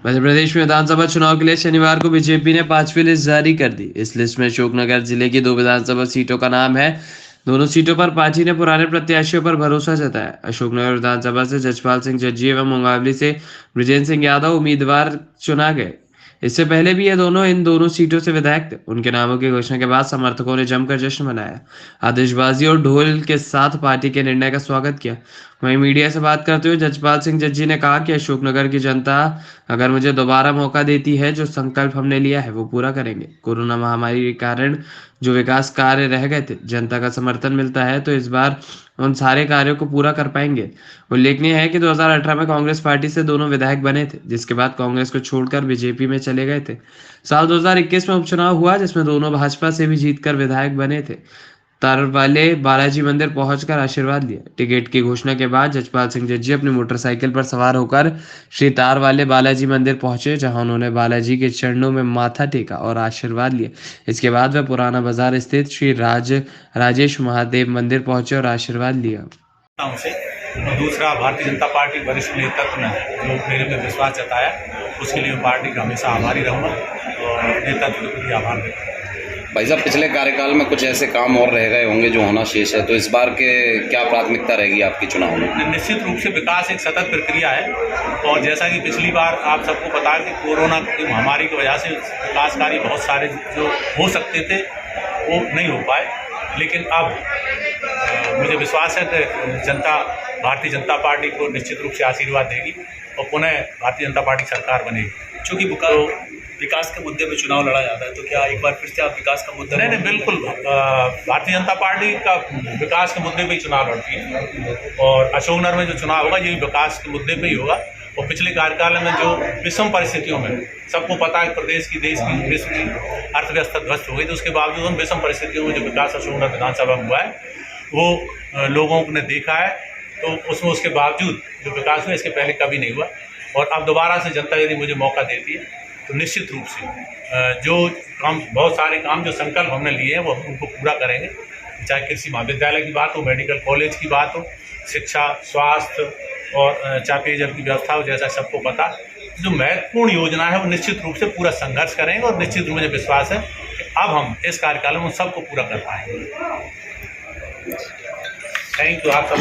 मध्य प्रदेश में विधानसभा चुनाव के लिए शनिवार को बीजेपी ने 5वीं लिस्ट जारी कर दी। इस लिस्ट में अशोकनगर जिले की 2 विधानसभा सीटों का नाम है। दोनों सीटों पर पार्टी ने पुराने प्रत्याशियों पर भरोसा जताया। अशोकनगर विधानसभा से जजपाल सिंह जज्जी एवं मुंगावली से बृजेंद्र सिंह यादव उम्मीदवार चुना गए। इससे पहले भी ये दोनों इन दोनों सीटों से विधायक थे। उनके नामों की घोषणा के बाद समर्थकों ने जमकर जश्न मनाया, आतिशबाजी और ढोल के साथ पार्टी के निर्णय का स्वागत किया। वहीं मीडिया से बात करते हुए जजपाल सिंह जज्जी ने कहा कि अशोकनगर की जनता अगर मुझे दोबारा मौका देती है, जो संकल्प हमने लिया है वो पूरा करेंगे। कोरोना महामारी के कारण जो विकास कार्य रह गए थे, जनता का समर्थन मिलता है तो इस बार उन सारे कार्यों को पूरा कर पाएंगे। उल्लेखनीय है कि 2018 में कांग्रेस पार्टी से दोनों विधायक बने थे, जिसके बाद कांग्रेस को छोड़कर बीजेपी में चले गए थे। साल 2021 में उपचुनाव हुआ, जिसमें दोनों भाजपा से भी जीतकर विधायक बने थे। तारवाले बालाजी मंदिर पहुंचकर आशीर्वाद लिया। टिकट की घोषणा के बाद जजपाल सिंह जज्जी अपनी मोटरसाइकिल पर सवार होकर श्री तारवाले बालाजी मंदिर पहुंचे, जहां उन्होंने बालाजी के चरणों में माथा टेका और आशीर्वाद लिया। इसके बाद वे पुराना बाजार स्थित श्री राजेश महादेव मंदिर पहुंचे और आशीर्वाद लिया। से और दूसरा, भारतीय जनता पार्टी वरिष्ठ नेतृत्व ने जो मेरे पे विश्वास जताया, उसके लिए पार्टी का हमेशा आभारी रहूँगा और नेतृत्व के प्रति आभार व्यक्त करूँगा। भाई साहब, पिछले कार्यकाल में कुछ ऐसे काम और रह गए होंगे जो होना शेष है, तो इस बार के क्या प्राथमिकता रहेगी आपकी चुनाव में? निश्चित रूप से विकास एक सतत प्रक्रिया है और जैसा कि पिछली बार आप सबको पता है कि कोरोना की महामारी की वजह से विकास कार्य बहुत सारे जो हो सकते थे वो नहीं हो पाए, लेकिन अब मुझे विश्वास है कि जनता भारतीय जनता पार्टी को निश्चित रूप से आशीर्वाद देगी और पुनः भारतीय जनता पार्टी सरकार बनेगी। चूँकि विकास के मुद्दे पे चुनाव लड़ा जाता है, तो क्या एक बार फिर से आप विकास का मुद्दा? नहीं, बिल्कुल। भारतीय जनता पार्टी का विकास के मुद्दे पे ही चुनाव लड़ती है और अशोकनगर में जो चुनाव होगा ये विकास के मुद्दे पे ही होगा। और पिछले कार्यकाल में जो विषम परिस्थितियों में सबको पता है प्रदेश की, देश की, विश्व की अर्थव्यवस्था ध्वस्त हो गई, तो उसके बावजूद उन विषम परिस्थितियों में जो विकास अशोकनगर विधानसभा में हुआ है वो लोगों ने देखा है। तो उसमें उसके बावजूद जो विकास हुआ इसके पहले कभी नहीं हुआ और अब दोबारा से जनता यदि मुझे मौका देती है तो निश्चित रूप से जो काम, बहुत सारे काम जो संकल्प हमने लिए हैं वो हम उनको पूरा करेंगे। चाहे कृषि महाविद्यालय की बात हो, मेडिकल कॉलेज की बात हो, शिक्षा, स्वास्थ्य और चाहे पेयजल की व्यवस्था हो, जैसा सबको पता, जो महत्वपूर्ण योजना है वो निश्चित रूप से पूरा संघर्ष करेंगे और निश्चित रूप से मुझे विश्वास है कि अब हम इस कार्यकाल में उन सबको पूरा कर पाएंगे। थैंक यू आप सब।